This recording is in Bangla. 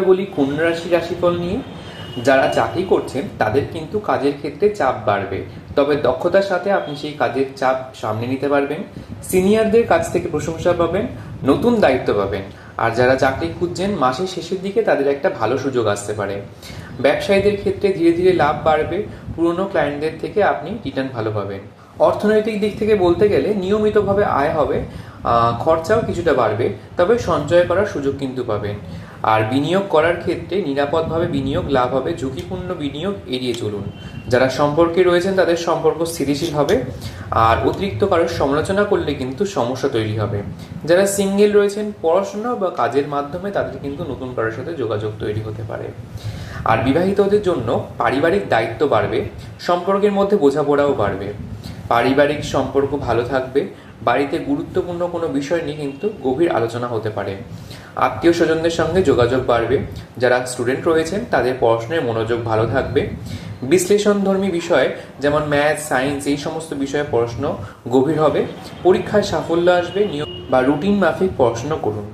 বলি কন্যা রাশি রাশিফল নিয়ে। যারা চাকরি করছেন তাদের কিন্তু কাজের ক্ষেত্রে চাপ বাড়বে, তবে দক্ষতার সাথে আপনি সেই কাজের চাপ সামনে নিতে পারবেন। সিনিয়রদের কাছ থেকে প্রশংসা পাবেন, নতুন দায়িত্ব পাবেন। আর যারা চাকরি খুঁজছেন মাসের শেষের দিকে তাদের একটা ভালো সুযোগ আসতে পারে। ব্যবসায়ীদের ক্ষেত্রে ধীরে ধীরে লাভ বাড়বে, পুরনো ক্লায়েন্টদের থেকে আপনি রিটার্ন ভালো পাবেন। অর্থনৈতিক দিক থেকে বলতে গেলে নিয়মিতভাবে আয় হবে, খরচাও কিছুটা বাড়বে, তবে সঞ্চয় করার সুযোগ কিন্তু পাবেন। আর বিনিয়োগ করার ক্ষেত্রে নিরাপদভাবে বিনিয়োগ লাভ হবে, ঝুঁকিপূর্ণ বিনিয়োগ এড়িয়ে চলুন। যারা সম্পর্কে রয়েছেন তাদের সম্পর্ক স্থিতিশীল হবে, আর অতিরিক্ত কারোর সমালোচনা করলে কিন্তু সমস্যা তৈরি হবে। যারা সিঙ্গেল রয়েছেন পড়াশোনা বা কাজের মাধ্যমে তাদের কিন্তু নতুন কারোর সাথে যোগাযোগ তৈরি হতে পারে। আর বিবাহিতদের জন্য পারিবারিক দায়িত্ব বাড়বে, সম্পর্কের মধ্যে বোঝাপড়াও বাড়বে, পারিবারিক সম্পর্ক ভালো থাকবে, বাড়িতে গুরুত্বপূর্ণ কোনো বিষয় নিয়ে কিন্তু গভীর আলোচনা হতে পারে। আত্মীয় স্বজনদের সঙ্গে যোগাযোগ বাড়বে। যারা স্টুডেন্ট রয়েছেন তাদের পড়াশোনায় মনোযোগ ভালো থাকবে। বিশ্লেষণধর্মী বিষয় যেমন ম্যাথ, সায়েন্স এই সমস্ত বিষয়ে পড়াশুনো গভীর হবে। পরীক্ষায় সাফল্য আসবে, নিয়ম বা রুটিন মাফিক পড়াশুনো করুন।